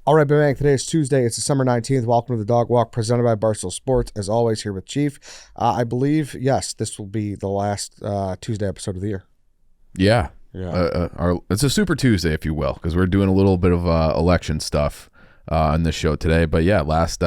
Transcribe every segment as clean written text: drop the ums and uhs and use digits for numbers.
All right, Big today is Tuesday. It's December 19th. Welcome to the Dog Walk presented by Barstool Sports. As always, here with Chief. I believe, yes, this will be the last Tuesday episode of the year. Yeah. Yeah. It's a Super Tuesday, if you will, because we're doing a little bit of election stuff on this show today. But yeah, last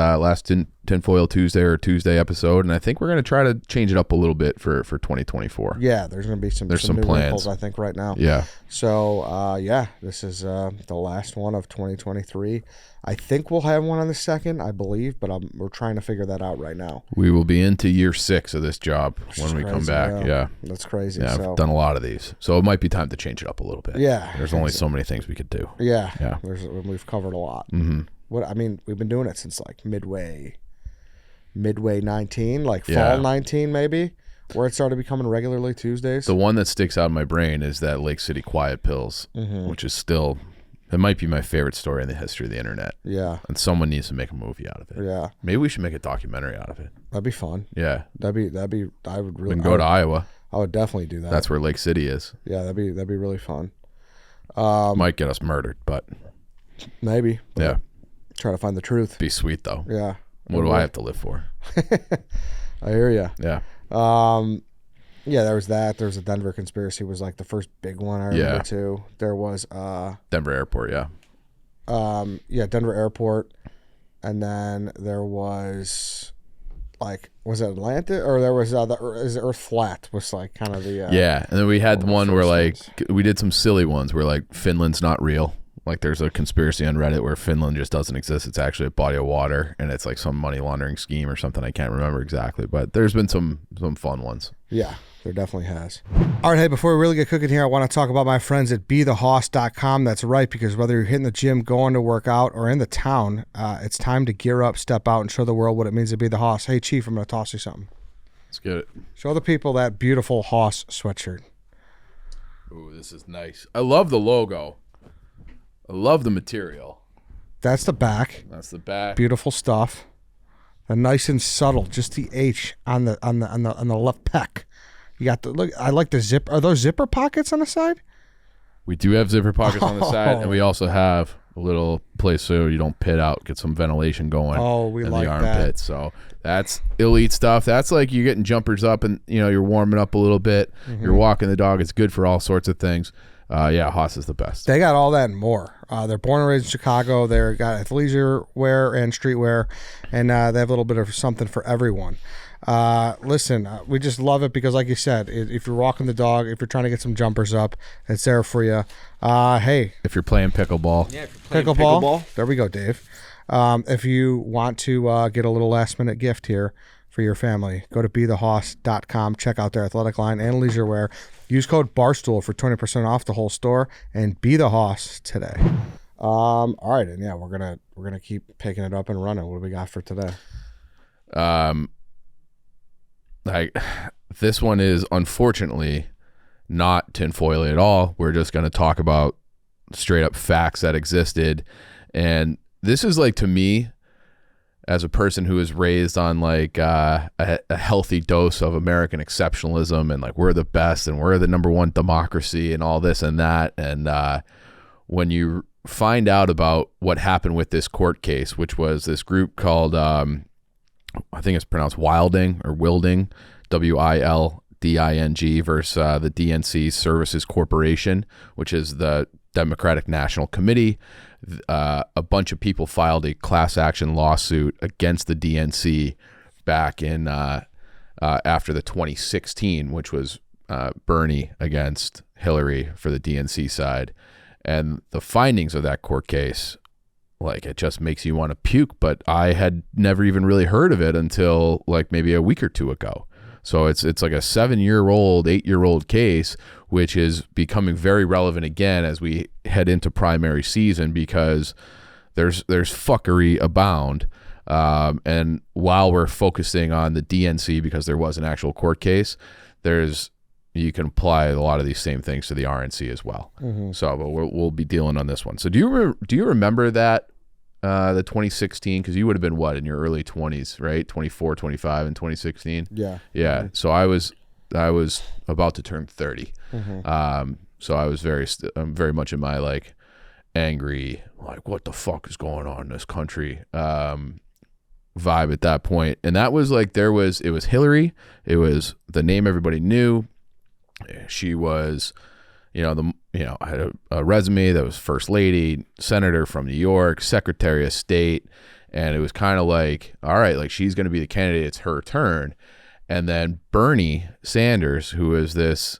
Tinfoil Tuesday or Tuesday episode, and I think we're going to try to change it up a little bit for 2024. Yeah, there's going to be some new plans, wrinkles, I think, right now. Yeah. So, this is the last one of 2023. I think we'll have one on the second, I believe, but we're trying to figure that out right now. We will be into year 6 of this job when we come back. Yeah. That's crazy. Yeah, so. I've done a lot of these. So it might be time to change it up a little bit. Yeah. There's only so many things we could do. Yeah. We've covered a lot. Mm-hmm. We've been doing it since like midway 19, like fall 19 maybe, where it started becoming regularly Tuesdays. The one that sticks out in my brain is that Lake City Quiet Pills, which is still, it might be my favorite story in the history of the internet. Yeah. And someone needs to make a movie out of it. Yeah. Maybe we should make a documentary out of it. That'd be fun. Yeah. I would really. We can go to Iowa. I would definitely do that. That's where Lake City is. Yeah, that'd be really fun. Might get us murdered, but maybe. But yeah. Try to find the truth. Be sweet though. Yeah. What do I have to live for? I hear you. Yeah. Yeah, there was that. There was a Denver conspiracy was like the first big one I remember too. There was Denver Airport, Denver Airport, and then there was was it Atlanta or there was is it Earth Flat was like kind of the and then we had one where we did some silly ones where like Finland's not real. Like there's a conspiracy on Reddit where Finland just doesn't exist. It's actually a body of water, and it's like some money laundering scheme or something. I can't remember exactly, but there's been some fun ones. Yeah, there definitely has. All right, hey, before we really get cooking here, I want to talk about my friends at BeTheHoss.com. That's right, because whether you're hitting the gym, going to work out, or in the town, it's time to gear up, step out, and show the world what it means to be the Hoss. Hey, Chief, I'm going to toss you something. Let's get it. Show the people that beautiful Hoss sweatshirt. Ooh, this is nice. I love the logo. I love the material. That's the back. That's the back. Beautiful stuff. And nice and subtle. Just the H on the left pec. You got the look. I like the zip. Are those zipper pockets on the side? We do have zipper pockets on the side, and we also have a little place so you don't pit out, get some ventilation going. Oh, we in like the armpits. So that's elite stuff. That's like you're getting jumpers up, and you're warming up a little bit. Mm-hmm. You're walking the dog. It's good for all sorts of things. Hoss is the best. They got all that and more. They're born and raised in Chicago. They're got athleisure wear and streetwear, and they have a little bit of something for everyone. Listen, we just love it because, like you said, if you're walking the dog, if you're trying to get some jumpers up, it's there for you. Hey, if you're playing pickleball, if you're playing pickleball, there we go, Dave. If you want to get a little last minute gift here for your family, go to BeTheHoss.com. Check out their athletic line and leisure wear. Use code Barstool for 20% off the whole store, and be the Hoss today. All right, and we're gonna keep picking it up and running. What do we got for today? This one is unfortunately not tinfoil at all. We're just gonna talk about straight up facts that existed, and this is like, to me, as a person who was raised on like a healthy dose of American exceptionalism and like we're the best and we're the number one democracy and all this and that. And when you find out about what happened with this court case, which was this group called, I think it's pronounced Wilding, Wilding, WILDING versus the DNC Services Corporation, which is the Democratic National Committee. A bunch of people filed a class action lawsuit against the DNC back in after the 2016, which was Bernie against Hillary for the DNC side. And the findings of that court case, like, it just makes you want to puke, but I had never even really heard of it until like maybe a week or two ago. So it's like a 7-year-old, 8-year-old case, which is becoming very relevant again as we head into primary season, because there's fuckery abound. And while we're focusing on the DNC because there was an actual court case, you can apply a lot of these same things to the RNC as well. Mm-hmm. So we'll be dealing on this one. So do you remember that? The 2016, because you would have been in your early 20s, right? 24, 25 in 2016. Yeah. Mm-hmm. So I was about to turn 30. Mm-hmm. So I was very much in my like angry, like, what the fuck is going on in this country vibe at that point. And that was like, it was Hillary. It was the name everybody knew. She was, had a resume that was first lady, senator from New York, secretary of state. And it was kind of like, all right, like she's going to be the candidate. It's her turn. And then Bernie Sanders, who is this,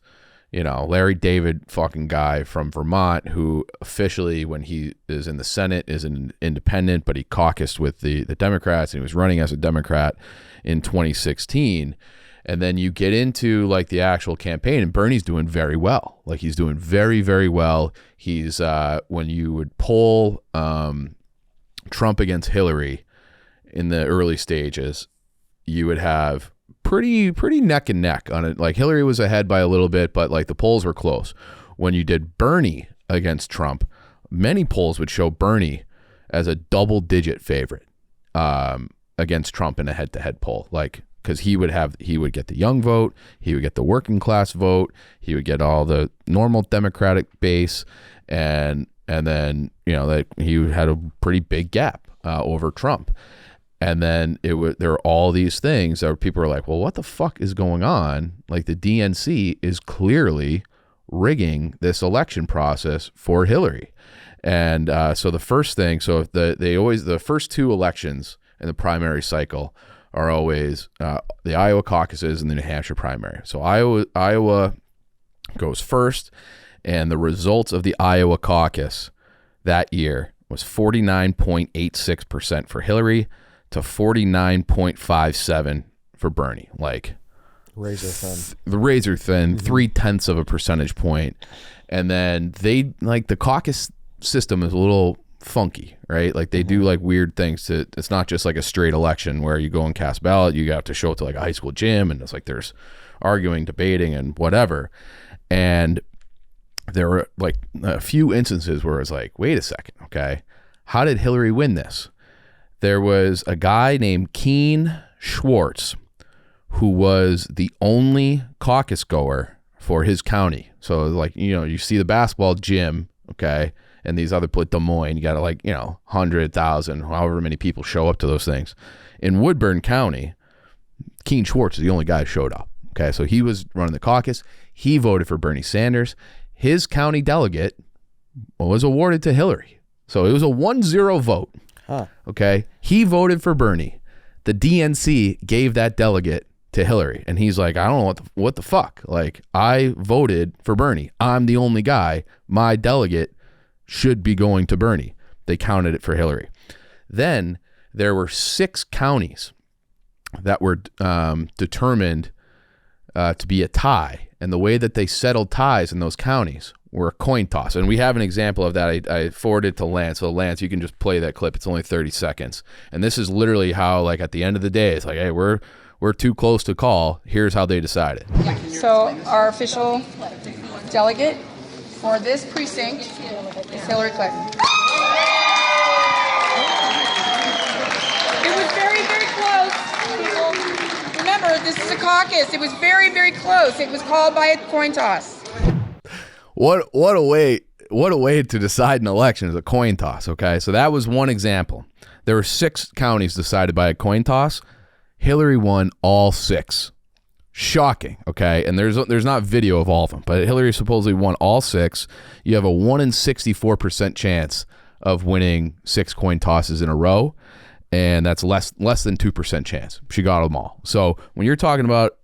Larry David fucking guy from Vermont, who officially, when he is in the Senate, is an independent, but he caucused with the Democrats, and he was running as a Democrat in 2016. And then you get into like the actual campaign, and Bernie's doing very well. Like he's doing very, very well. He's when you would poll Trump against Hillary in the early stages, you would have pretty neck and neck on it. Like Hillary was ahead by a little bit, but like the polls were close. When you did Bernie against Trump, many polls would show Bernie as a double-digit favorite against Trump in a head-to-head poll. Like, because he would get the young vote, he would get the working class vote, he would get all the normal Democratic base, and then that he had a pretty big gap over Trump. And then there were all these things that people were like, well, what the fuck is going on? Like the DNC is clearly rigging this election process for Hillary. And so the first thing, the first two elections in the primary cycle are always the Iowa caucuses and the New Hampshire primary. So Iowa goes first, and the results of the Iowa caucus that year was 49.86% for Hillary to 49.57 for Bernie. Like razor thin. The razor thin, 0.3 of a percentage point. And then the caucus system is a little funky, right? Like they do like weird things it's not just like a straight election where you go and cast ballot. You have to show it to like a high school gym, and it's like there's arguing, debating, and whatever. And there were like a few instances where it's like, wait a second, okay, how did Hillary win this? There was a guy named Keen Schwartz who was the only caucus goer for his county. So like, you see the basketball gym, okay, and these other Des Moines, you got to 100,000, however many people show up to those things. In Woodburn County, Keen Schwartz is the only guy who showed up. Okay, so he was running the caucus. He voted for Bernie Sanders. His county delegate was awarded to Hillary. So it was a 1-0 vote. Huh. Okay, he voted for Bernie. The DNC gave that delegate to Hillary, and he's like, I don't know what the fuck. Like, I voted for Bernie. I'm the only guy. My delegate should be going to Bernie. They counted it for Hillary. Then there were 6 counties that were determined to be a tie, and the way that they settled ties in those counties were a coin toss. And we have an example of that. I forwarded to Lance. So Lance, you can just play that clip. It's only 30 seconds. And this is literally how, like, at the end of the day, it's like, hey, we're too close to call. Here's how they decided. So our official delegate for this precinct is Hilary Clinton. It was very, very close. Remember, this is a caucus. It was very, very close. It was called by a coin toss. What a way to decide an election is a coin toss, okay? So that was one example. There were 6 counties decided by a coin toss. Hillary won all 6. Shocking, okay? And there's not video of all of them, but Hillary supposedly won all 6. You have a 1 in 64% chance of winning 6 coin tosses in a row, and that's less than 2% chance. She got them all. So when you're talking about,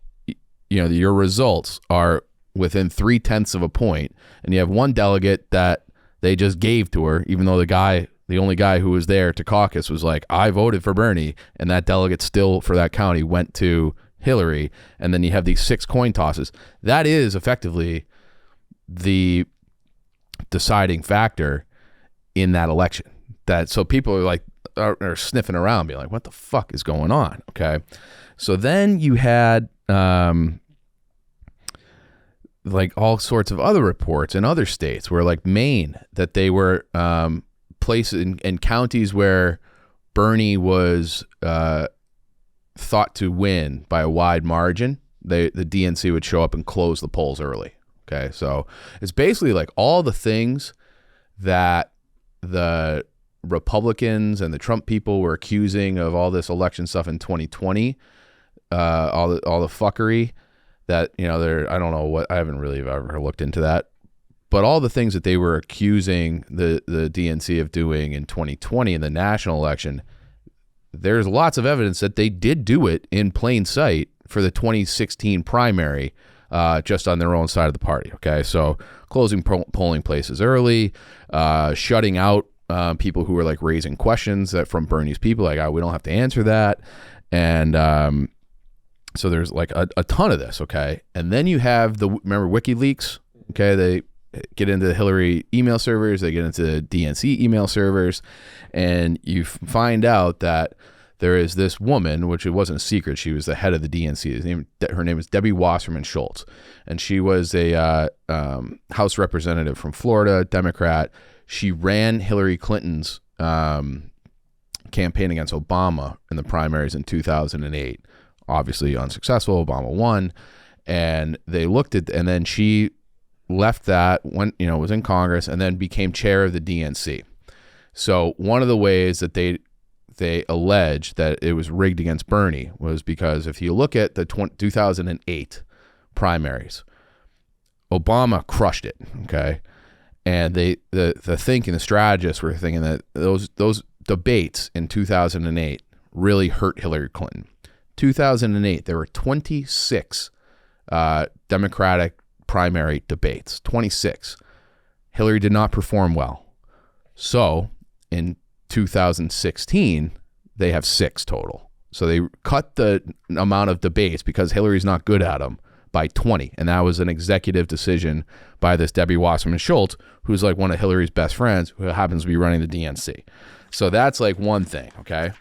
your results are within 0.3 of a point, and you have one delegate that they just gave to her, even though the only guy who was there to caucus was like, I voted for Bernie, and that delegate still for that county went to Hillary. And then you have these 6 coin tosses. That is effectively the deciding factor in that election. So people are like, are sniffing around, being like, what the fuck is going on? Okay. So then you had like all sorts of other reports in other states where, like Maine, that they were places in counties where Bernie was thought to win by a wide margin. The DNC would show up and close the polls early. Okay, so it's basically like all the things that the Republicans and the Trump people were accusing of all this election stuff in 2020, all the fuckery that, you know, I don't know what, I haven't really ever looked into that, but all the things that they were accusing the DNC of doing in 2020 in the national election, there's lots of evidence that they did do it in plain sight for the 2016 primary, just on their own side of the party. Okay, so closing polling places early, shutting out people who were like raising questions that from Bernie's people, like, we don't have to answer that. And so there's like a ton of this. Okay. And then you have remember WikiLeaks? Okay. They get into the Hillary email servers, they get into the DNC email servers, and you find out that there is this woman, which it wasn't a secret, she was the head of the DNC. Her name is Debbie Wasserman Schultz, and she was a House representative from Florida, Democrat. She ran Hilary Clinton's campaign against Obama in the primaries in 2008. Obviously unsuccessful. Obama won, and they looked at, and then she left that, went, you know, was in Congress, and then became chair of the DNC. So one of the ways that they allege that it was rigged against Bernie was because if you look at the 2008 primaries, Obama crushed it. Okay. And the thinking, the strategists were thinking that those debates in 2008 really hurt Hillary Clinton. 2008, there were 26 Democratic primary debates. 26. Hillary did not perform well. So in 2016, they have 6 total. So they cut the amount of debates because Hillary's not good at them by 20. And that was an executive decision by this Debbie Wasserman Schultz, who's like one of Hillary's best friends, who happens to be running the DNC. So that's like one thing, okay?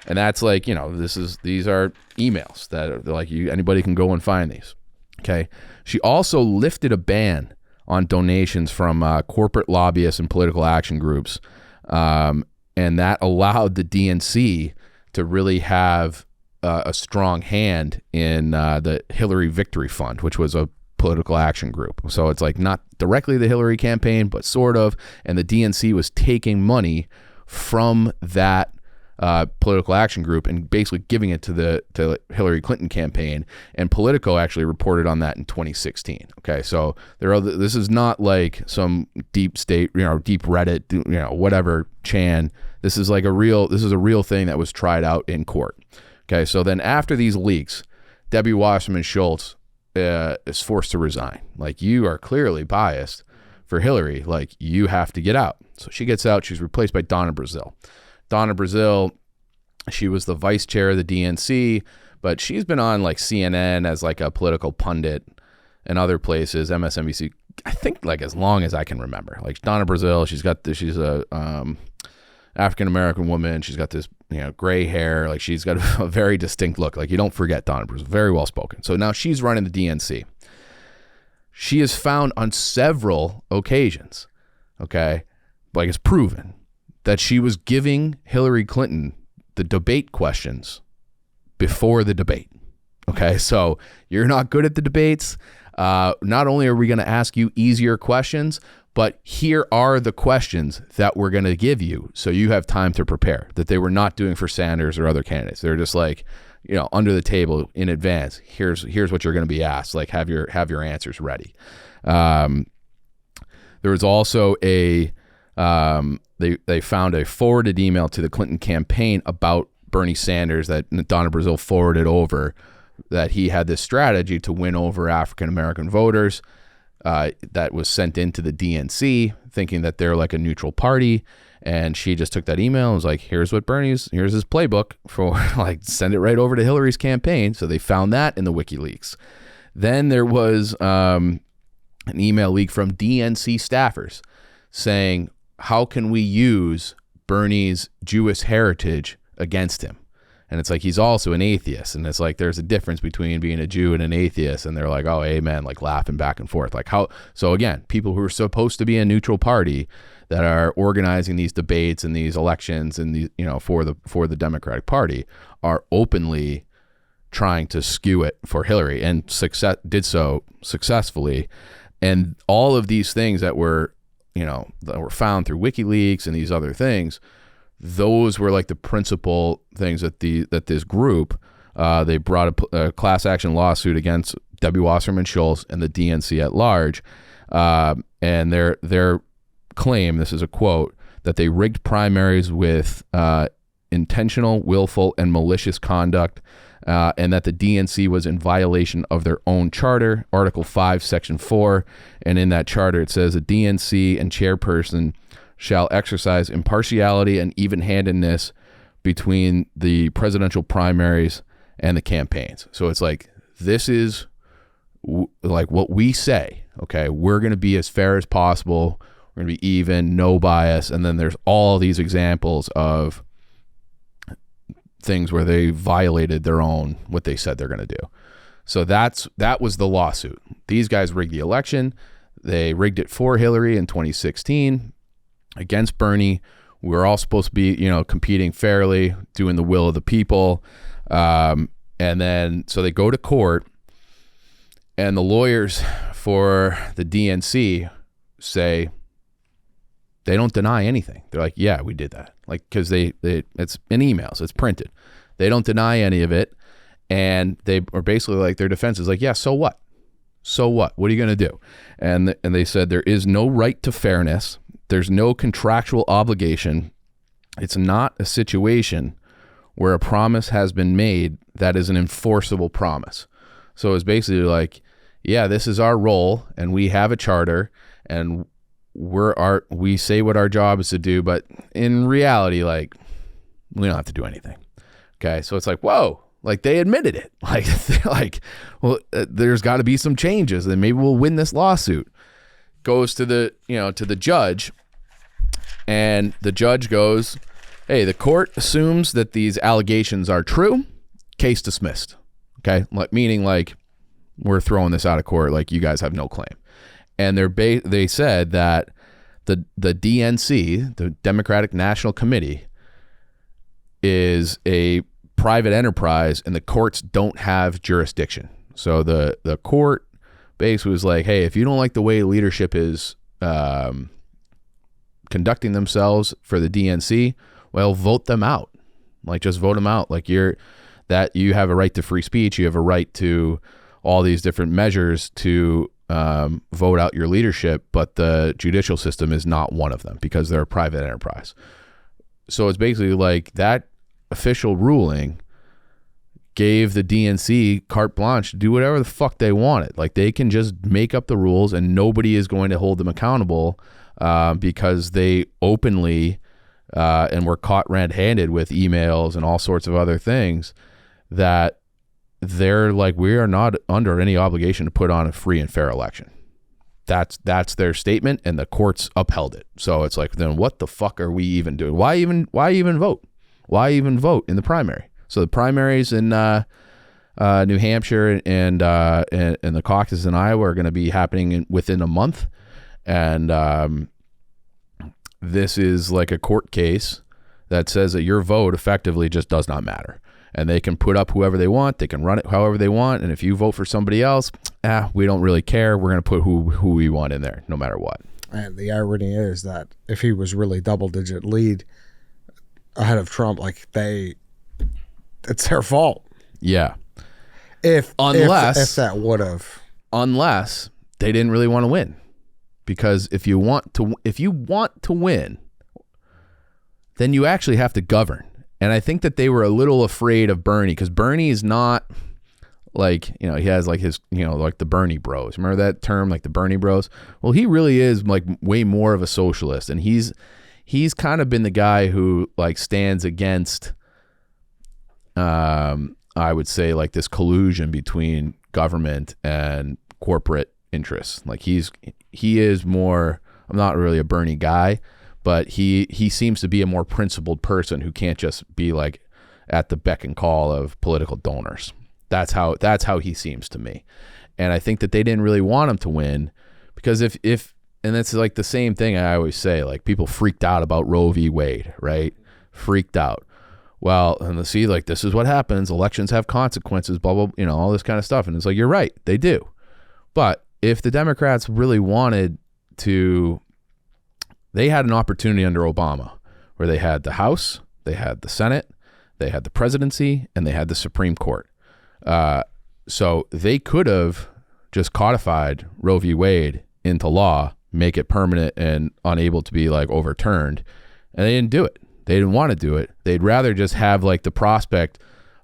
And that's like, you know, these are emails that are like, anybody can go and find these, okay? She also lifted a ban on donations from corporate lobbyists and political action groups, and that allowed the DNC to really have a strong hand in the Hillary Victory Fund, which was a political action group. So it's like not directly the Hillary campaign, but sort of. And the DNC was taking money from that political action group and basically giving it to the Hillary Clinton campaign. And Politico actually reported on that in 2016. Okay, so this is not like some deep state, deep Reddit, whatever Chan. This is a real thing that was tried out in court. Okay, so then after these leaks, Debbie Wasserman Schultz is forced to resign. Like, you are clearly biased for Hillary. Like, you have to get out. So she gets out. She's replaced by Donna Brazile. Donna Brazile, she was the vice chair of the DNC, but she's been on like CNN as like a political pundit and other places, MSNBC, I think like as long as I can remember. Like Donna Brazile, she's a African-American woman. She's got this, gray hair. Like, she's got a very distinct look. Like, you don't forget Donna Brazile, very well spoken. So now she's running the DNC. She is found on several occasions, okay, like it's proven that she was giving Hillary Clinton the debate questions before the debate. Okay, so you're not good at the debates. Not only are we going to ask you easier questions, but here are the questions that we're going to give you so you have time to prepare, that they were not doing for Sanders or other candidates. They're just like, under the table in advance. Here's what you're going to be asked. Like, have your answers ready. There was also they found a forwarded email to the Clinton campaign about Bernie Sanders that Donna Brazile forwarded over, that he had this strategy to win over African-American voters that was sent into the DNC, thinking that they're like a neutral party. And she just took that email and was like, here's his playbook for like, send it right over to Hillary's campaign. So they found that in the WikiLeaks. Then there was an email leak from DNC staffers saying, how can we use Bernie's Jewish heritage against him? And it's like, he's also an atheist. And it's like, there's a difference between being a Jew and an atheist. And they're like, oh, amen, like laughing back and forth. Like, how? So again, people who are supposed to be a neutral party that are organizing these debates and these elections and these, for the Democratic Party are openly trying to skew it for Hillary, and did so successfully. And all of these things that were that were found through WikiLeaks and these other things, those were like the principal things that this group, they brought a class action lawsuit against W. Wasserman Schultz and the DNC at large. And their claim, this is a quote, that they rigged primaries with intentional, willful, and malicious conduct, and that the DNC was in violation of their own charter, Article 5, Section 4. And in that charter, it says the DNC and chairperson shall exercise impartiality and even-handedness between the presidential primaries and the campaigns. So it's like, this is like what we say, okay? We're going to be as fair as possible. We're going to be even, no bias. And then there's all these examples of things where they violated their own, what they said they're going to do. So that was the lawsuit. These guys rigged the election. They rigged it for Hillary in 2016 against Bernie. We were all supposed to be, competing fairly, doing the will of the people. And then, so they go to court, and the lawyers for the DNC say they don't deny anything. They're like, yeah, we did that. Like, because it's in emails, it's printed. They don't deny any of it. And they are basically like, their defense is like, yeah, so what? So what? What are you going to do? And they said there is no right to fairness. There's no contractual obligation. It's not a situation where a promise has been made that is an enforceable promise. So it's basically like, yeah, this is our role, and we have a charter, and we say what our job is to do, but in reality, like, we don't have to do anything. Okay, so it's like, whoa, like they admitted it. Like, they're like, well, there's got to be some changes, and maybe we'll win this lawsuit. Goes to the judge, and the judge goes, hey, the court assumes that these allegations are true. Case dismissed. Okay, meaning like, we're throwing this out of court. Like, you guys have no claim. And they said that the DNC, the Democratic National Committee, is a private enterprise, and the courts don't have jurisdiction. So the court basically was like, hey, if you don't like the way leadership is conducting themselves for the DNC, well, vote them out. Like, just vote them out. Like, you have a right to free speech. You have a right to all these different measures to vote out your leadership, but the judicial system is not one of them because they're a private enterprise. So it's basically like that official ruling gave the DNC carte blanche to do whatever the fuck they wanted. Like, they can just make up the rules, and nobody is going to hold them accountable because they openly and were caught red-handed with emails and all sorts of other things that they're like, we are not under any obligation to put on a free and fair election. That's their statement, and the courts upheld it. So it's like, then what the fuck are we even doing? Why even vote? Why even vote in the primary? So the primaries in New Hampshire and the caucus in Iowa are going to be happening within a month, and this is like a court case that says that your vote effectively just does not matter. And they can put up whoever they want. They can run it however they want. And if you vote for somebody else, we don't really care. We're going to put who we want in there, no matter what. And the irony is that if he was really double-digit lead ahead of Trump, like it's their fault. Yeah. If that would have. Unless they didn't really want to win. Because if you want to win, then you actually have to govern. And I think that they were a little afraid of Bernie, because Bernie is not like, he has like his, like the Bernie bros. Remember that term, like the Bernie bros? Well, he really is like way more of a socialist. And he's kind of been the guy who like stands against, I would say, like this collusion between government and corporate interests. Like he is more, I'm not really a Bernie guy, but he seems to be a more principled person who can't just be like at the beck and call of political donors. That's how he seems to me. And I think that they didn't really want him to win, because if and it's like the same thing I always say, like people freaked out about Roe v. Wade, right? Freaked out. Well, and let's see, like, this is what happens. Elections have consequences, blah, blah, all this kind of stuff. And it's like, you're right, they do. But if the Democrats really wanted to They had an opportunity under Obama where they had the House, they had the Senate, they had the presidency, and they had the Supreme Court. So they could have just codified Roe v. Wade into law, make it permanent and unable to be like overturned. And they didn't do it. They didn't want to do it. They'd rather just have like the prospect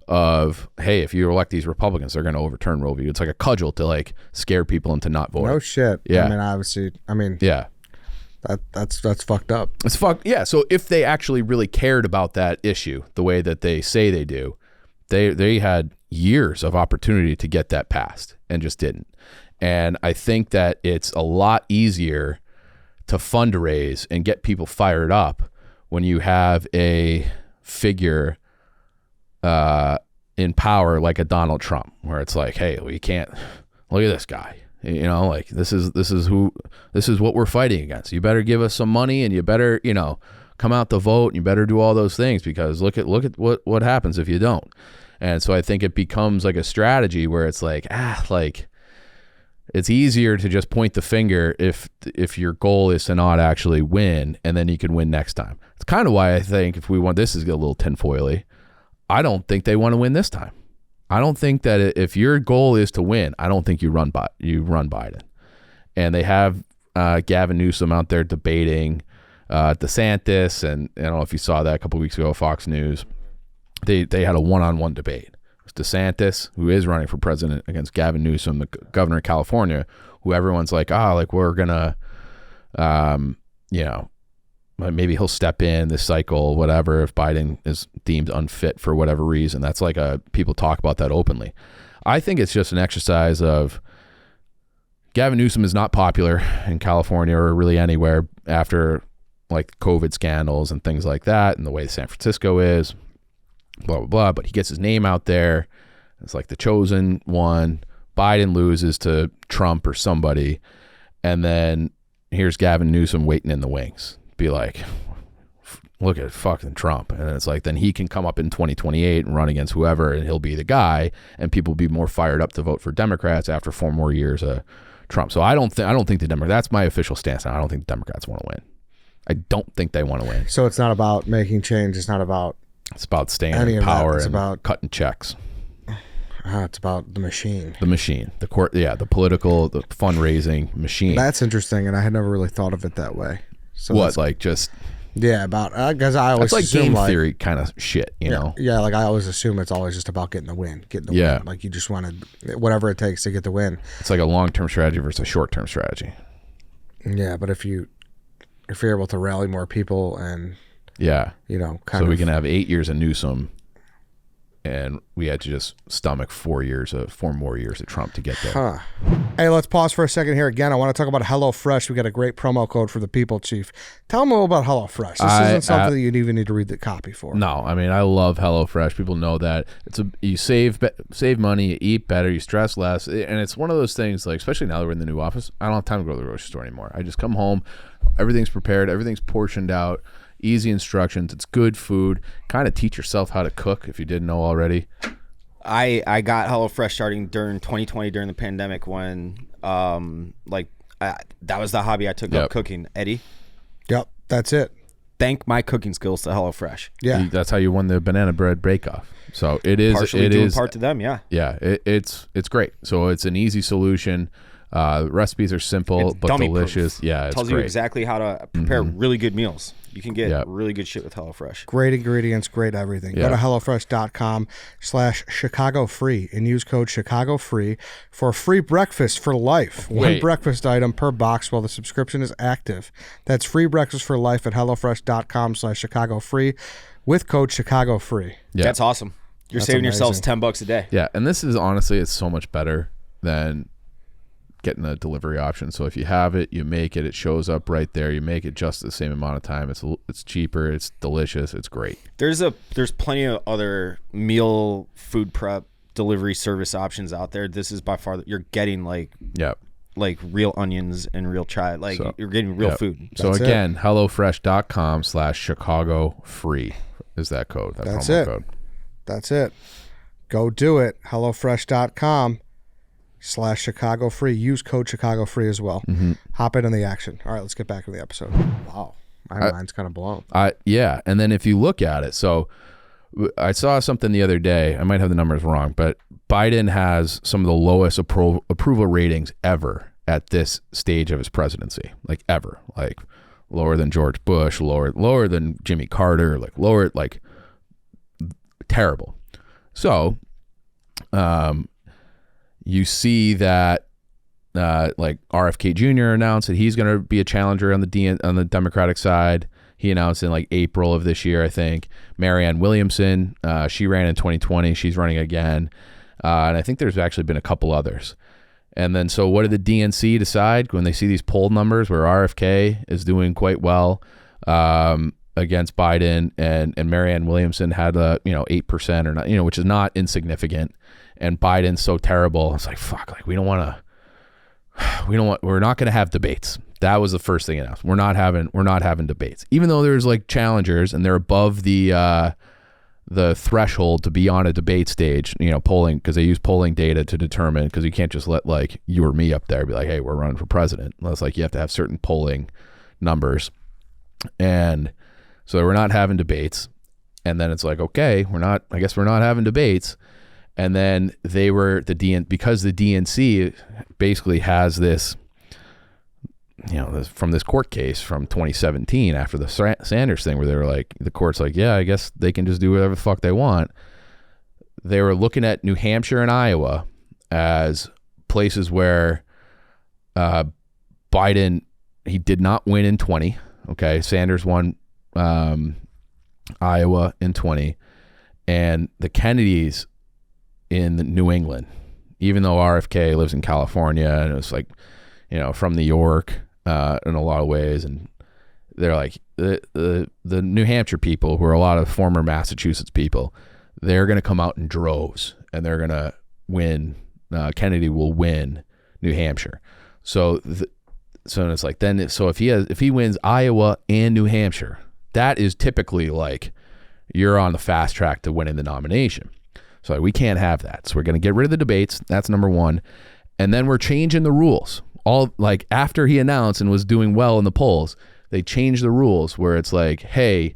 of, hey, if you elect these Republicans, they're going to overturn Roe v. It's like a cudgel to like scare people into not voting. No shit. Yeah. I mean, obviously, yeah. That's fucked up. It's fucked. Yeah. So if they actually really cared about that issue the way that they say they do, they had years of opportunity to get that passed and just didn't. And I think that it's a lot easier to fundraise and get people fired up when you have a figure in power like a Donald Trump, where it's like, hey, we can't look at this guy. You know, like this is what we're fighting against. You better give us some money, and you better, you know, come out to vote, and you better do all those things, because look at what happens if you don't. And so I think it becomes like a strategy where it's like, like it's easier to just point the finger if your goal is to not actually win, and then you can win next time. It's kind of why I think if we want, this is a little tinfoily, I don't think they want to win this time. I don't think that if your goal is to win, I don't think you run Biden. And they have Gavin Newsom out there debating DeSantis, and I don't know if you saw that a couple of weeks ago, Fox News. They had a one-on-one debate. It's DeSantis, who is running for president, against Gavin Newsom, the governor of California, who everyone's like, we're gonna, you know, maybe he'll step in this cycle, whatever, if Biden is deemed unfit for whatever reason. That's like people talk about that openly. I think it's just an exercise of Gavin Newsom is not popular in California or really anywhere after like COVID scandals and things like that, and the way San Francisco is, blah, blah, blah. But he gets his name out there. It's like the chosen one. Biden loses to Trump or somebody. And then here's Gavin Newsom waiting in the wings. Be like, look at fucking Trump. And it's like, then he can come up in 2028 and run against whoever, and he'll be the guy, and people will be more fired up to vote for Democrats after 4 more years of Trump. So I don't think the Democrats, that's my official stance now. I don't think the Democrats want to win. I don't think they want to win. So it's not about making change. It's not about staying in power. It's about cutting checks. It's about the machine. The machine. The court. Yeah, the political, the fundraising machine. That's interesting, and I had never really thought of it that way. So what, like just... Yeah, about, because I always like assume game theory kind of shit, you know? Yeah, like I always assume it's always just about getting the win. Win. Like you just want to, whatever it takes to get the win. It's like a long-term strategy versus a short-term strategy. Yeah, but if you're able to rally more people and... Yeah. You know, we can have 8 years of Newsom, and we had to just stomach 4 more years of Trump to get there. Huh. Hey, let's pause for a second here again. I want to talk about HelloFresh. We got a great promo code for the people, Chief. Tell them a little about HelloFresh. This isn't something that you'd even need to read the copy for. No, I mean, I love HelloFresh. People know that you save money, you eat better, you stress less, and it's one of those things. Like, especially now that we're in the new office, I don't have time to go to the grocery store anymore. I just come home, everything's prepared, everything's portioned out. Easy instructions. It's good food. Kind of teach yourself how to cook if you didn't know already. I got HelloFresh starting during 2020 during the pandemic when that was the hobby I took up, cooking. Eddie. Yep, that's it. Thank my cooking skills to HelloFresh. Yeah, that's how you won the banana bread break-off. So it is. Partially doing part to them. Yeah. Yeah, it's great. So it's an easy solution. Recipes are simple but delicious. Proof. Yeah, it's tells great. you exactly how to prepare really good meals. You can get really good shit with HelloFresh. Great ingredients, great everything. Go to HelloFresh.com/Chicago free and use code Chicago free for free breakfast for life. One breakfast item per box while the subscription is active. That's free breakfast for life at HelloFresh.com/Chicago free with code Chicago free. Yeah. That's awesome. That's saving yourselves $10 a day. Yeah, and this is honestly, it's so much better than getting a delivery option. So if you have it, you make it, it shows up right there. You make it just the same amount of time. It's cheaper, it's delicious, it's great. There's plenty of other meal food prep delivery service options out there. This is by far you're getting like real onions and real chive. You're getting real food. So again, HelloFresh.com/Chicago free is that code. That's promo it. Code. That's it. Go do it. HelloFresh.com/Chicago free. Use code Chicago free as well. Hop in on the action. All right, let's get back to the episode. Wow. My mind's kind of blown. Yeah. And then if you look at it, so I saw something the other day, I might have the numbers wrong, but Biden has some of the lowest approval ratings ever at this stage of his presidency, like ever, like lower than George Bush, lower than Jimmy Carter, like lower, like terrible. So, you see that, like RFK Jr. announced that he's going to be a challenger on the Democratic side. He announced in like April of this year, I think. Marianne Williamson, she ran in 2020. She's running again. And I think there's actually been a couple others. And then, so what did the DNC decide when they see these poll numbers where RFK is doing quite well against Biden, and Marianne Williamson had 8% or not, which is not insignificant. And Biden's so terrible. It's like, fuck, like we're not going to have debates. That was the first thing announced. We're not having debates, even though there's like challengers and they're above the threshold to be on a debate stage, polling, because they use polling data to determine, because you can't just let like you or me up there be like, hey, we're running for president. Unless like you have to have certain polling numbers. And so we're not having debates. And then it's like, okay, I guess we're not having debates. And then because the DNC basically has this, from this court case from 2017 after the Sanders thing, where they were like, the court's like, yeah, I guess they can just do whatever the fuck they want. They were looking at New Hampshire and Iowa as places where Biden, he did not win in 20. Okay. Sanders won Iowa in 20. And the Kennedys in New England, even though RFK lives in California and it was like, from New York in a lot of ways. And they're like the New Hampshire people, who are a lot of former Massachusetts people, they're going to come out in droves and they're going to win. Kennedy will win New Hampshire. So it's like, so if he wins Iowa and New Hampshire, that is typically like you're on the fast track to winning the nomination. So we can't have that. So we're going to get rid of the debates. That's number one. And then we're changing the rules. All like after he announced and was doing well in the polls, they changed the rules where it's like, hey,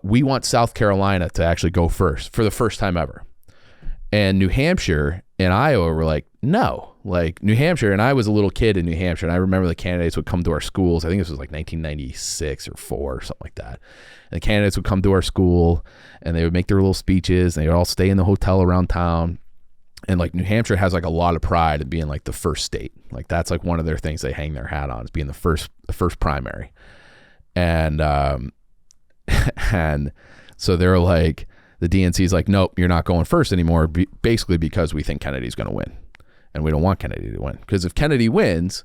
we want South Carolina to actually go first for the first time ever. And New Hampshire and Iowa were like, no. Like New Hampshire, and I was a little kid in New Hampshire, and I remember the candidates would come to our schools. I think this was like 1996 or 4 or something like that. And the candidates would come to our school, and they would make their little speeches, and they would all stay in the hotel around town. And like New Hampshire has like a lot of pride in being like the first state. Like that's like one of their things they hang their hat on, is being the first primary. And and so they're like, the DNC's like, nope, you're not going first anymore, basically because we think Kennedy's going to win. And we don't want Kennedy to win. Because if Kennedy wins,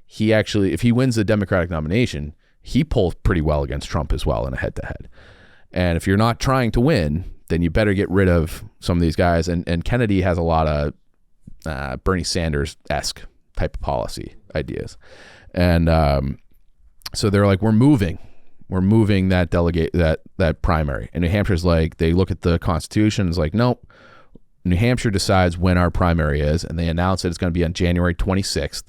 if he wins the Democratic nomination, he polls pretty well against Trump as well in a head-to-head. And if you're not trying to win, then you better get rid of some of these guys. And Kennedy has a lot of Bernie Sanders-esque type of policy ideas. And so they're like, we're moving that delegate, that primary. And New Hampshire's like, they look at the Constitution, it's like, nope. New Hampshire decides when our primary is, and they announce that it's going to be on January 26th.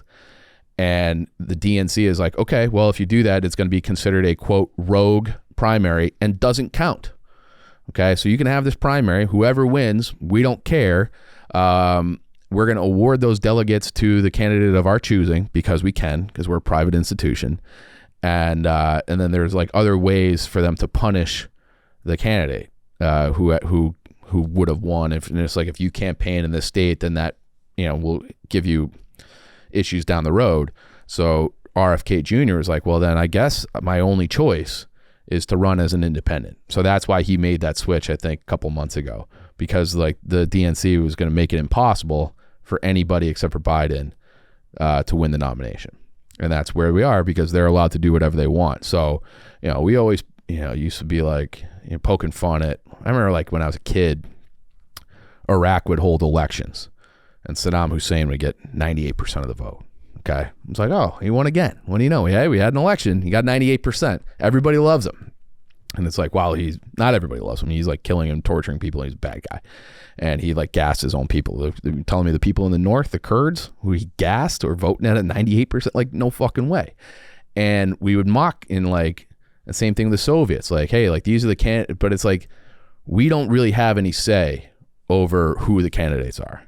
And the DNC is like, okay, well, if you do that, it's going to be considered a, quote, rogue primary and doesn't count. Okay, so you can have this primary. Whoever wins, we don't care. We're going to award those delegates to the candidate of our choosing because we can, because we're a private institution. And then there's like other ways for them to punish the candidate who would have won. And it's like, if you campaign in this state, then that, will give you issues down the road. So RFK Jr. is like, well, then I guess my only choice is to run as an independent. So that's why he made that switch, I think, a couple months ago, because like the DNC was going to make it impossible for anybody except for Biden to win the nomination. And that's where we are, because they're allowed to do whatever they want. So, we always, used to be like, poking fun at, I remember like when I was a kid, Iraq would hold elections and Saddam Hussein would get 98% of the vote. Okay. It's like, oh, he won again. What do you know? Hey, we had an election. He got 98%. Everybody loves him. And it's like, wow, not everybody loves him. He's like killing and torturing people. He's a bad guy. And he like gassed his own people. They're telling me the people in the north, the Kurds, who he gassed or voting at 98%, like no fucking way. And we would mock in like, And same thing with the Soviets. Like, hey, like these are the candidates, but it's like we don't really have any say over who the candidates are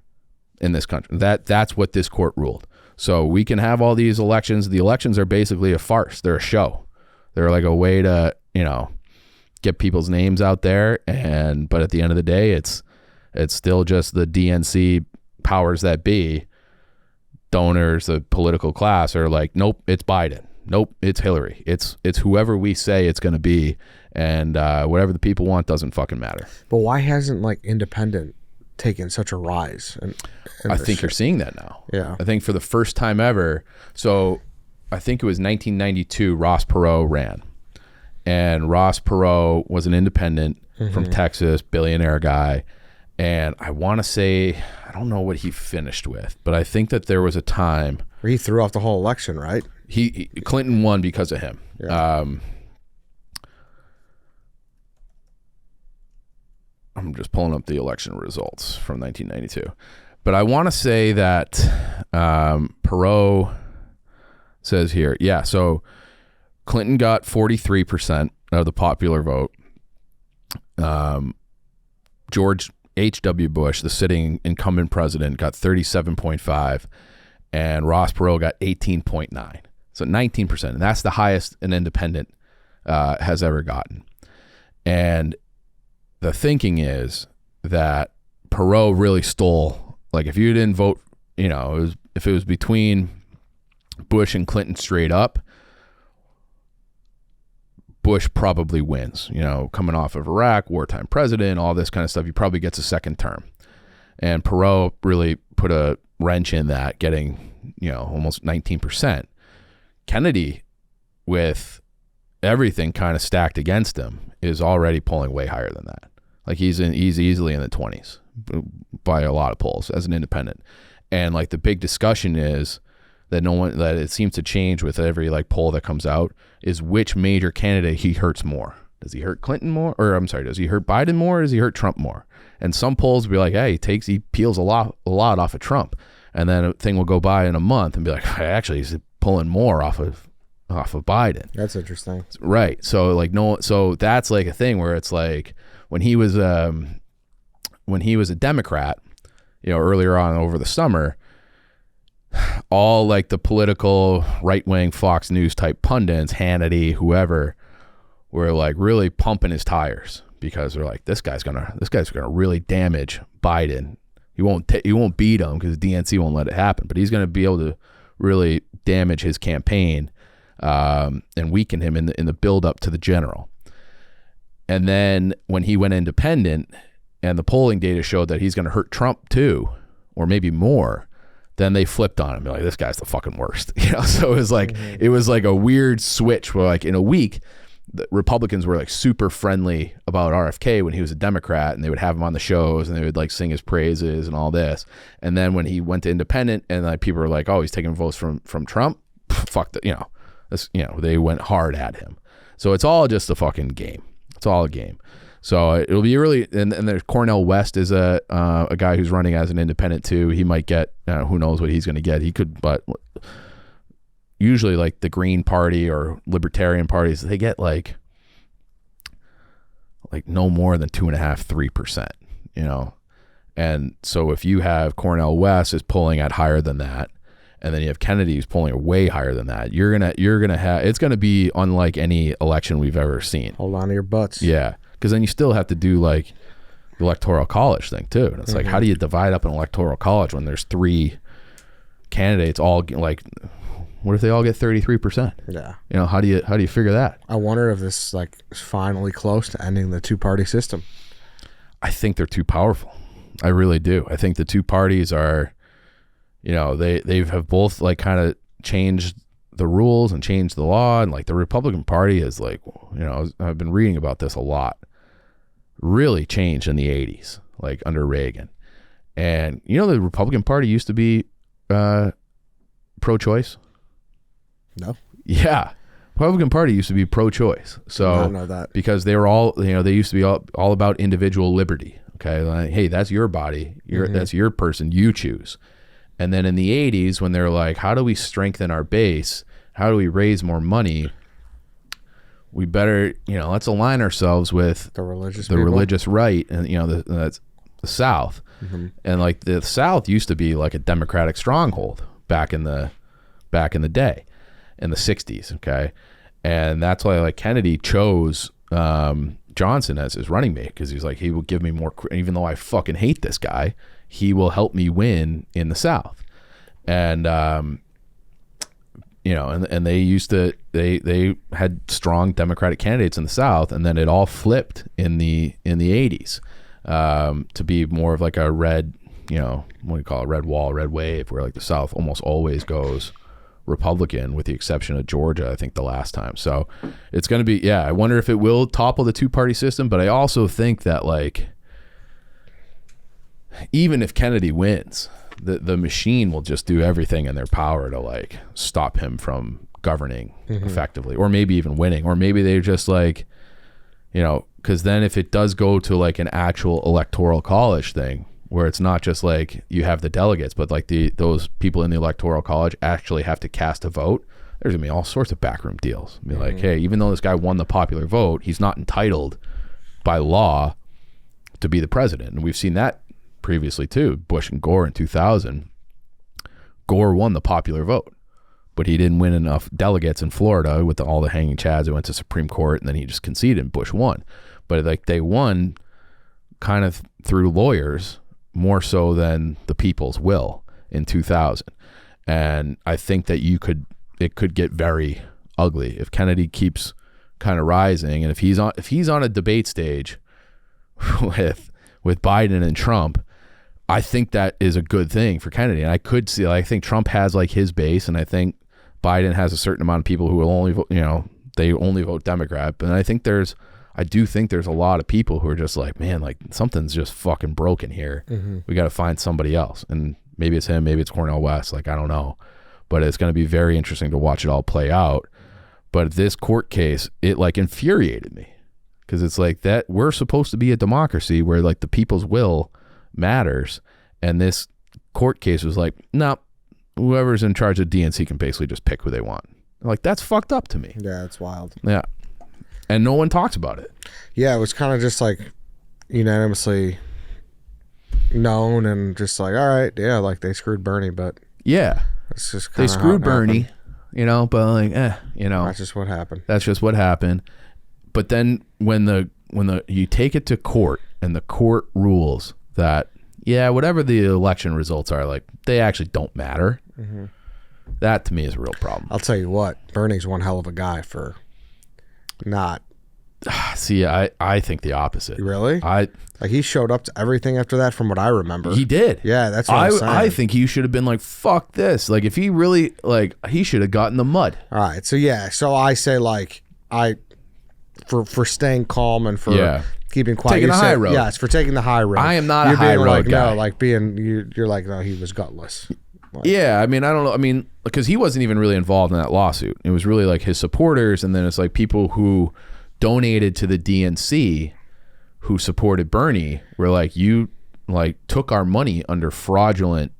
in this country. That's what this court ruled. So we can have all these elections. The elections are basically a farce. They're a show. They're like a way to, get people's names out there. But at the end of the day, it's still just the DNC powers that be, donors, the political class are like, nope, it's Biden. Nope, it's Hillary. It's whoever we say it's going to be. And whatever the people want doesn't fucking matter. But why hasn't like independent taken such a rise? I think you're seeing that now. Yeah. I think for the first time ever. So I think it was 1992, Ross Perot ran. And Ross Perot was an independent from Texas, billionaire guy. And I want to say, I don't know what he finished with, but I think that there was a time where he threw off the whole election, right? Clinton won because of him. Yeah. I'm just pulling up the election results from 1992. But I want to say that Perot says here, so Clinton got 43% of the popular vote. George H.W. Bush, the sitting incumbent president, got 37.5%, and Ross Perot got 18.9%. So 19%, and that's the highest an independent has ever gotten. And the thinking is that Perot really stole, like if you didn't vote, if it was between Bush and Clinton straight up, Bush probably wins, coming off of Iraq, wartime president, all this kind of stuff. He probably gets a second term. And Perot really put a wrench in that, getting, almost 19%. Kennedy, with everything kind of stacked against him, is already polling way higher than that. Like he's easily in the 20s by a lot of polls as an independent. And like the big discussion is that that it seems to change with every like poll that comes out is which major candidate he hurts more. Does he hurt Clinton more? Or I'm sorry, does he hurt Biden more or does he hurt Trump more? And some polls will be like, hey, he peels a lot off of Trump. And then a thing will go by in a month and be like, actually he's pulling more off of Biden. That's interesting. Right. So like so that's like a thing where it's like when he was a Democrat, earlier on over the summer, all like the political right-wing Fox News type pundits, Hannity, whoever, were like really pumping his tires because they're like, this guy's gonna really damage Biden. He won't beat him because the DNC won't let it happen, but he's gonna be able to really damage his campaign and weaken him in the build up to the general. And then when he went independent and the polling data showed that he's going to hurt Trump too, or maybe more, then they flipped on him. Like, this guy's the fucking worst. So it was like a weird switch where like in a week, the Republicans were like super friendly about RFK when he was a Democrat, and they would have him on the shows and they would like sing his praises and all this. And then when he went to independent and like people were like, oh, he's taking votes from Trump. Fuck that, they went hard at him. So it's all just a fucking game. It's all a game. So it'll be really, and there's Cornel West is a guy who's running as an independent too. He might get, who knows what he's going to get. He could, but usually like the Green Party or Libertarian parties, they get like no more than 2.5%, 3%, And so if you have Cornel West is pulling at higher than that, and then you have Kennedy who's pulling way higher than that, you're gonna have, it's gonna be unlike any election we've ever seen. Hold on to your butts. Yeah. Because then you still have to do like the electoral college thing too. And it's like, how do you divide up an electoral college when there's 3 candidates all like, what if they all get 33%? Yeah. How do you figure that? I wonder if this like is finally close to ending the 2-party system. I think they're too powerful. I really do. I think the 2 parties are, they have both like kind of changed the rules and changed the law. And like the Republican Party is like, I've been reading about this a lot. Really changed in the 80s, like under Reagan. And the Republican Party used to be pro-choice. No. Yeah. Republican Party used to be pro-choice. So I know that. Because they were all, they used to be all about individual liberty. Okay. Like, hey, that's your body. That's your person. You choose. And then in the 80s, when they're like, how do we strengthen our base? How do we raise more money? we better, let's align ourselves with the religious right, and that's the South. Mm-hmm. And like the South used to be like a Democratic stronghold back in the day, in the 60s. Okay. And that's why like Kennedy chose Johnson as his running mate, because he's like, he will give me more, even though I fucking hate this guy, he will help me win in the South. And and they used to, they had strong Democratic candidates in the South, and then it all flipped in the 80s to be more of like a red, what do you call it, red wall, red wave, where like the South almost always goes Republican, with the exception of Georgia, I think, the last time. So it's going to be, I wonder if it will topple the two-party system, but I also think that like, even if Kennedy wins, the machine will just do everything in their power to like stop him from governing effectively, or maybe even winning, or maybe they're just like, because then if it does go to like an actual electoral college thing, where it's not just like you have the delegates, but like those people in the electoral college actually have to cast a vote, there's gonna be all sorts of backroom deals. I mean, like, hey, even though this guy won the popular vote, he's not entitled by law to be the president. And we've seen that previously too. Bush and Gore in 2000. Gore won the popular vote, but he didn't win enough delegates in Florida with all the hanging chads who went to Supreme Court, and then he just conceded and Bush won. But like they won kind of through lawyers more so than the people's will in 2000. And I think that it could get very ugly if Kennedy keeps kind of rising, and if he's on a debate stage with Biden and Trump, I think that is a good thing for Kennedy. And I could see, I think Trump has like his base, and I think Biden has a certain amount of people who will only vote, they only vote Democrat. And I do think there's a lot of people who are just like, man, like something's just fucking broken here. Mm-hmm. We got to find somebody else. And maybe it's him, maybe it's Cornel West. Like, I don't know, but it's going to be very interesting to watch it all play out. But this court case, it like infuriated me, because it's like that we're supposed to be a democracy where like the people's will matters. And this court case was like, no, whoever's in charge of DNC can basically just pick who they want. Like, that's fucked up to me. Yeah, it's wild. Yeah. And no one talks about it. Yeah, it was kind of just like unanimously known, and just like, all right, yeah, like they screwed Bernie, but yeah, it's just they screwed Bernie, but like, that's just what happened. That's just what happened. But then when you take it to court and the court rules that, whatever the election results are, like they actually don't matter. Mm-hmm. That to me is a real problem. I'll tell you what, Bernie's one hell of a guy for not. See, I think the opposite. Really? Like he showed up to everything after that, from what I remember. He did. Yeah, that's what I'm saying. I think he should have been like, fuck this. Like if he really, like, he should have gotten the mud. All right. So I say like for staying calm and for keeping quiet. Taking the high road. Yes, for taking the high road. I am not a high road guy. No, like you're like, no, he was gutless. Like, I mean, I don't know. I mean, because he wasn't even really involved in that lawsuit. It was really like his supporters, and then it's like people who donated to the DNC who supported Bernie were like, you like took our money under fraudulent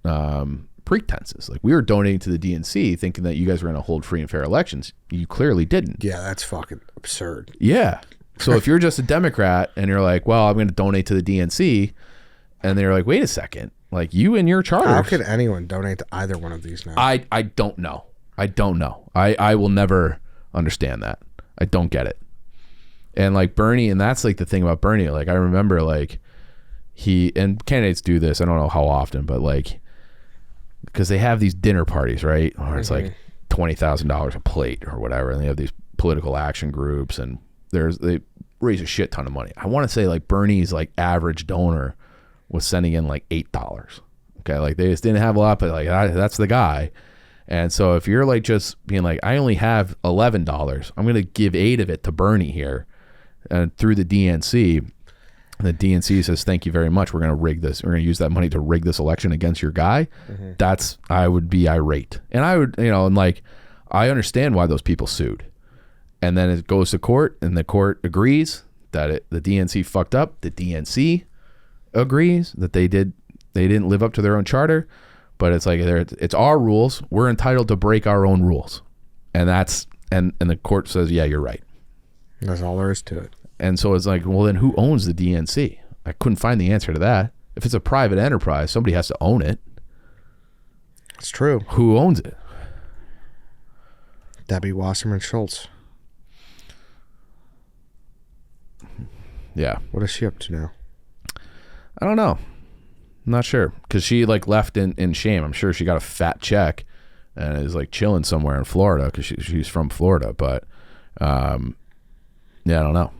pretenses. Like we were donating to the DNC thinking that you guys were going to hold free and fair elections. You clearly didn't. Yeah, that's fucking absurd. Yeah. So if you're just a Democrat and you're like, well, I'm going to donate to the DNC, and they're like, wait a second, like you and your charters. How could anyone donate to either one of these now? I don't know. I will never understand that. I don't get it. And like Bernie, and that's like the thing about Bernie, like I remember like and candidates do this, I don't know how often, but like, because they have these dinner parties, right? Or it's like $20,000 a plate or whatever. And they have these political action groups, and they raise a shit ton of money. I want to say like Bernie's like average donor was sending in like $8. Okay. Like they just didn't have a lot, but like that's the guy. And so if you're like just being like, I only have $11, I'm going to give $8 of it to Bernie here, and through the DNC, the DNC says, thank you very much. We're going to rig this. We're going to use that money to rig this election against your guy. Mm-hmm. I would be irate. And I would, and like, I understand why those people sued. And then it goes to court, and the court agrees that the DNC fucked up. The DNC agrees that they didn't live up to their own charter. But it's like, it's our rules. We're entitled to break our own rules. And and the court says, yeah, you're right. That's all there is to it. And so it's like, well, then who owns the DNC? I couldn't find the answer to that. If it's a private enterprise, somebody has to own it. It's true. Who owns it? Debbie Wasserman Schultz. Yeah. What is she up to now? I don't know. I'm not sure. Because she like left in shame. I'm sure she got a fat check and is like chilling somewhere in Florida because she's from Florida. But yeah, I don't know.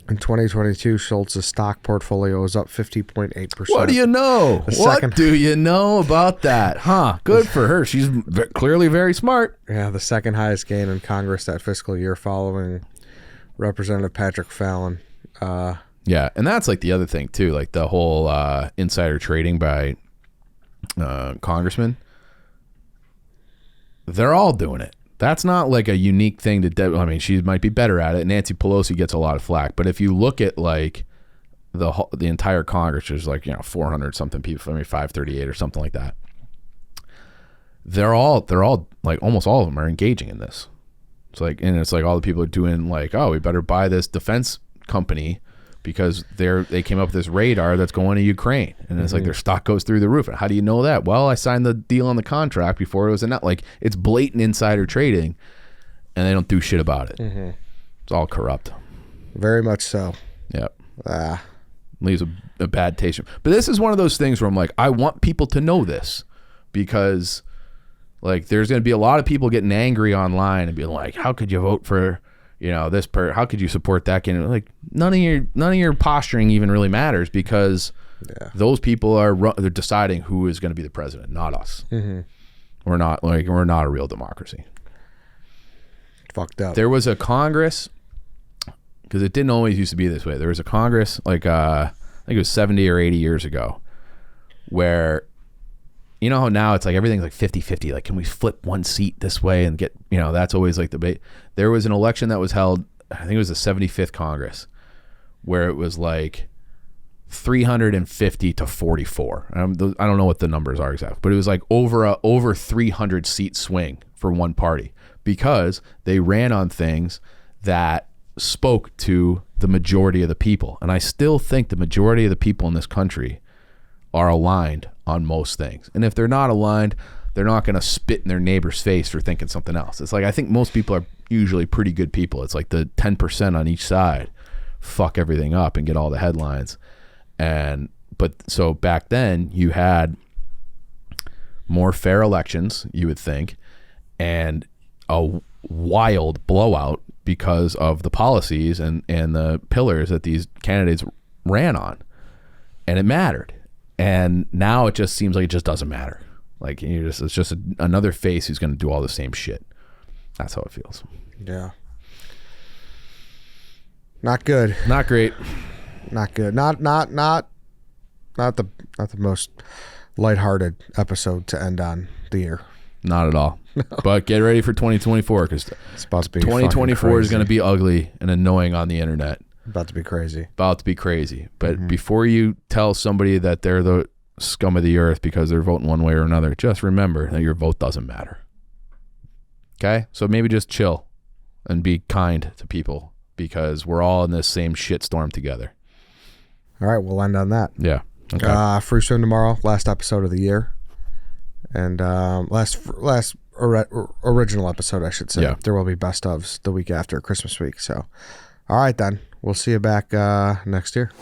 In 2022, Schultz's stock portfolio was up 50.8%. What do you know? What do you know about that? Huh? Good for her. She's clearly very smart. Yeah, the second highest gain in Congress that fiscal year following Representative Patrick Fallon. Yeah, and that's like the other thing too, like the whole insider trading by congressmen. They're all doing it. That's not like a unique thing to. I mean, she might be better at it. Nancy Pelosi gets a lot of flack, but if you look at like the entire Congress, there's like 400 something people. I mean, 538 or something like that. They're all like almost all of them are engaging in this. It's like all the people are doing like, oh, we better buy this defense company because they came up with this radar that's going to Ukraine, and it's like their stock goes through the roof. And how do you know that? Well, I signed the deal on the contract before it was announced. Like, it's blatant insider trading, and they don't do shit about it. It's all corrupt. Very much so. Yep. Leaves a bad taste. But this is one of those things where I'm like, I want people to know this, because like there's going to be a lot of people getting angry online and being like, how could you vote for this how could you support that candidate? Like none of your posturing even really matters, because those people they're deciding who is going to be the president, not us. We're not a real democracy. Fucked up. There was a Congress, because it didn't always used to be this way. There was a Congress like I think it was 70 or 80 years ago, where you know how now it's like everything's like 50-50. Like, can we flip one seat this way and get, that's always like the debate. There was an election that was held, I think it was the 75th Congress, where it was like 350 to 44. I don't know what the numbers are exactly, but it was like over 300 seat swing for one party, because they ran on things that spoke to the majority of the people. And I still think the majority of the people in this country are aligned on most things. And if they're not aligned, they're not going to spit in their neighbor's face for thinking something else. It's like, I think most people are usually pretty good people. It's like the 10% on each side fuck everything up and get all the headlines. But so back then you had more fair elections, you would think, and a wild blowout because of the policies and the pillars that these candidates ran on. And it mattered. And now it just seems like it just doesn't matter. Like, it's just another face who's going to do all the same shit. That's how it feels. Yeah. Not good. Not great. Not good. Not the most lighthearted episode to end on the year. Not at all. No. But get ready for 2024, because it's about to be 2024 is going to be ugly and annoying on the internet. About to be crazy. But before you tell somebody that they're the scum of the earth because they're voting one way or another, just remember that your vote doesn't matter. Okay? So maybe just chill and be kind to people, because we're all in this same shitstorm together. All right, we'll end on that. Yeah. Okay. Free swim tomorrow, last episode of the year. And last original episode, I should say. Yeah. There will be best ofs the week after Christmas week. So, all right then. We'll see you back next year.